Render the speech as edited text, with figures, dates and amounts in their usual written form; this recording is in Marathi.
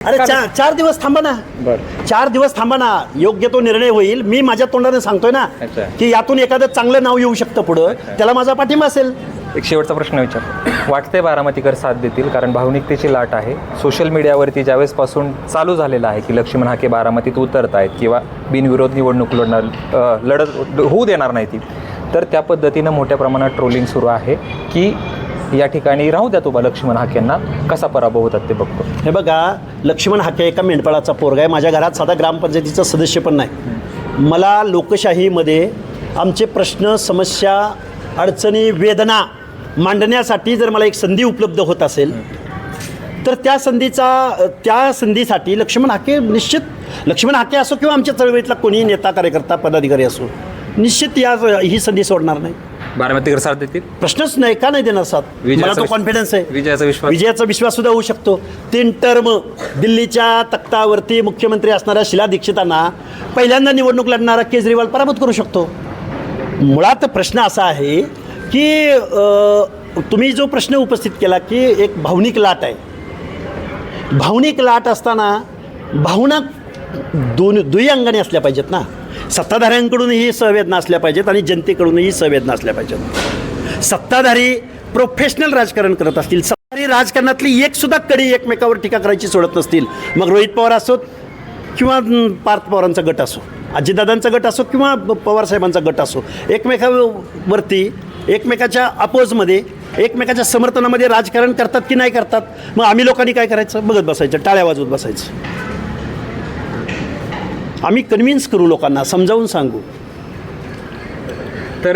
अरे चार दिवस थांबा ना. बरं. 4 दिवस थांबा ना. योग्य तो निर्णय होईल. मी माझ्या तोंडाने सांगतोय ना अच्छा. की यातून एखादं चांगलं नाव येऊ शकतं पुढं. त्याला माझा पाठिंबा असेल. एक शेवटचा प्रश्न विचार, वाटते बारामतीकर साथ देतील? कारण भावनिकतेची लाट आहे. सोशल मीडियावरती ज्यावेळेसपासून चालू झालेलं आहे की लक्ष्मण हाके बारामतीत उतरत आहेत किंवा बिनविरोध निवडणूक लढत होऊ देणार नाही ती, तर त्या पद्धतीनं मोठ्या प्रमाणात ट्रोलिंग सुरू आहे की या ठिकाणी राहू द्या तुम्हाला लक्ष्मण हाकेंना, कसा पराभव होतात ते बघतो. हे बघा, लक्ष्मण हाके एका मेंढपाळाचा पोरगा आहे. माझ्या घरात साधा ग्रामपंचायतीचा सदस्य पण नाही. मला लोकशाहीमध्ये आमचे प्रश्न, समस्या, अडचणी, वेदना मांडण्यासाठी जर मला एक संधी उपलब्ध होत असेल तर त्या संधीसाठी लक्ष्मण हाके असो किंवा आमच्या चळवळीतला कोणीही नेता, कार्यकर्ता, पदाधिकारी असो, निश्चित ही संधी सोडणार नाही. बारामतीकर साथ देतील? प्रश्नच नाही. का नाही देणार साथ? मला तो कॉन्फिडन्स आहे. विजयाचा विश्वास सुद्धा होऊ शकतो. 3 टर्म दिल्लीच्या तख्तावरती मुख्यमंत्री असणाऱ्या शीला दीक्षितांना पहिल्यांदा निवडणूक लढणारा केजरीवाल पराभूत करू शकतो. मुळात प्रश्न असा आहे की तुम्ही जो प्रश्न उपस्थित केला की एक भावनिक लाट आहे. भावनिक लाट असताना भावना दुई अंगाने असल्या पाहिजेत ना. सत्ताधाऱ्यांकडूनही संवेदना असल्या पाहिजेत आणि जनतेकडूनही संवेदना असल्या पाहिजेत. सत्ताधारी प्रोफेशनल राजकारण करत असतील, सत्ताधारी राजकारणातली एक सुद्धा कडी एकमेकावर टीका करायची सोडत नसतील, मग रोहित पवार असोत किंवा पार्थ पवारांचा गट असो, अजितदादांचा गट असो किंवा पवारसाहेबांचा गट असो, एकमेकावरती, एकमेकाच्या अपोजमध्ये, एकमेकाच्या समर्थनामध्ये राजकारण करतात की नाही करतात. मग आम्ही लोकांनी काय करायचं? बघत बसायचं, टाळ्या वाजवत बसायचं. आम्ही कन्व्हिन्स करू, लोकांना समजावून सांगू.